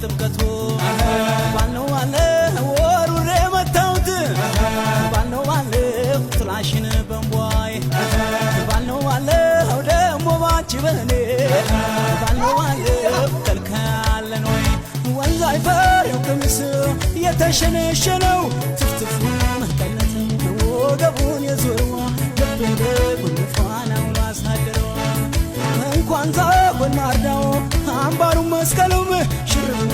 ጥምቀቱ ባልነው ባለ ወሩሬ መታውት ባልነው ባለ ጥላሽን በንቧይ ባልነው ባለ ደሞ ባንቺ በኔ ባልነው ባለ ከልካለን ወይ ወንዝ አይፈሬው ቀሚስ የተሸነሸነው ትፍትፉ መቀነት ወገቡን የዞረው ልቤ ጉንፋናው አሳደረው እንኳን ዛጎን ማርዳው አምባሩ መስቀሉም ሽርብ